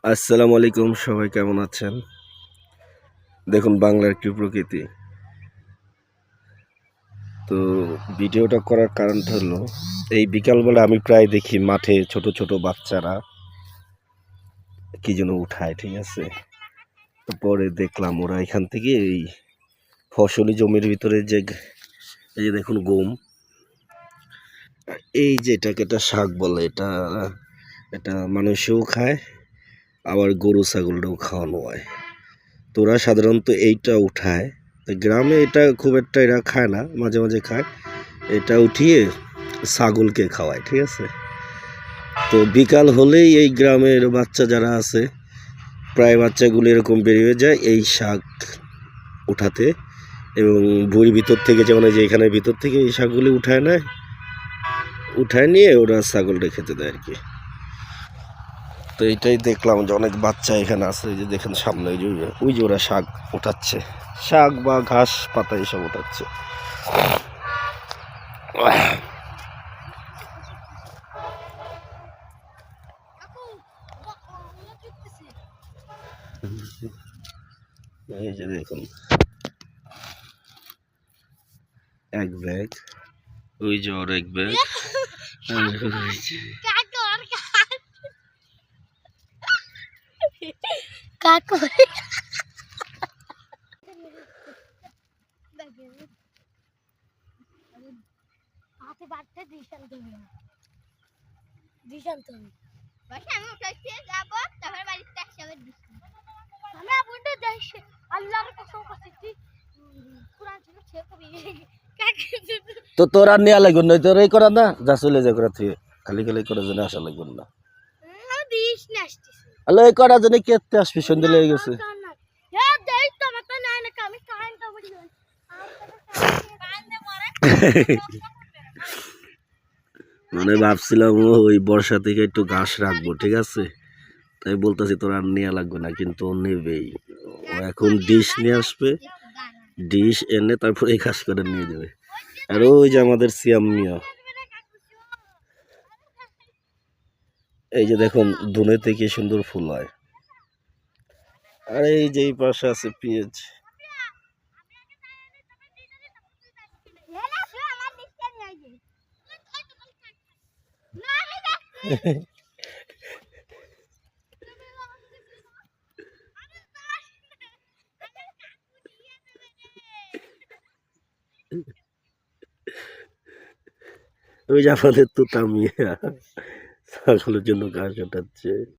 আসসালামু আলাইকুম, সবাই কেমন আছেন? দেখুন বাংলার একটি প্রকৃতি। তো ভিডিওটা করার কারণটা হলো এই বিকালবেলা আমি প্রায় দেখি মাঠে ছোট ছোট বাচ্চারা কি যেন উঠায়, ঠিক আছে? তো পরে দেখলাম ওরা এখান থেকে এই ফসলি জমির ভিতরে এই যে দেখুন গম, এই যে এটাকে একটা শাক বলে, এটা এটা মানুষেও খায়, আবার গরু ছাগলটাও খাওয়ানো হয়। তো ওরা সাধারণত এইটা উঠায়। তো গ্রামে এটা খুব একটা এরা খায় না, মাঝে মাঝে খায়। এটা উঠিয়ে ছাগলকে খাওয়ায়, ঠিক আছে? তো বিকাল হলেই এই গ্রামের বাচ্চা যারা আছে প্রায় বাচ্চাগুলো এরকম বেরিয়ে যায় এই শাক উঠাতে, এবং ভুঁড়ির ভিতর থেকে, যেমন এই যে এখানের ভিতর থেকে এই শাকগুলি উঠায় নেয়, উঠায় নিয়ে ওরা ছাগলটা খেতে দেয় আর কি। তো এইটাই দেখলাম যে অনেক বাচ্চা এখানে আছে, এই যে দেখেন সামনে ওই যে ওরা শাক উঠাচ্ছে, শাক বা ঘাস পাতা এসব উঠাচ্ছে। এই যে দেখুন এক ব্যাগ, ওই যে ওর এক ব্যাগ। তো তোর আর নেওয়া লাগবে না, তোর এই করা না, যা চলে যা করা তুই খালি খালি করে জন্য আসা লাগবে না। আলো এই করার জন্য কেটে আসবি, সন্ধ্যে লেগে গেছে। মানে ভাবছিলাম ওই বর্ষা থেকে একটু ঘাস রাখবো, ঠিক আছে? তাই বলতেছি তোর আর নেওয়া লাগবে না, কিন্তু ও নেবেই। ও এখন ডিশ নিয়ে আসবে, ডিশ এনে তারপরে এই ঘাস করে নিয়ে যাবে। আর ওই যে আমাদের সিয়াম মিয়া, এই যে দেখুন ধুনেতে কি সুন্দর ফুল হয়। আর এই যে এই পাশে আছে পেঁয়াজ। ওই যে আমাদের তো তামিয়া ছাগলের জন্য ঘাস ওঠাচ্ছে।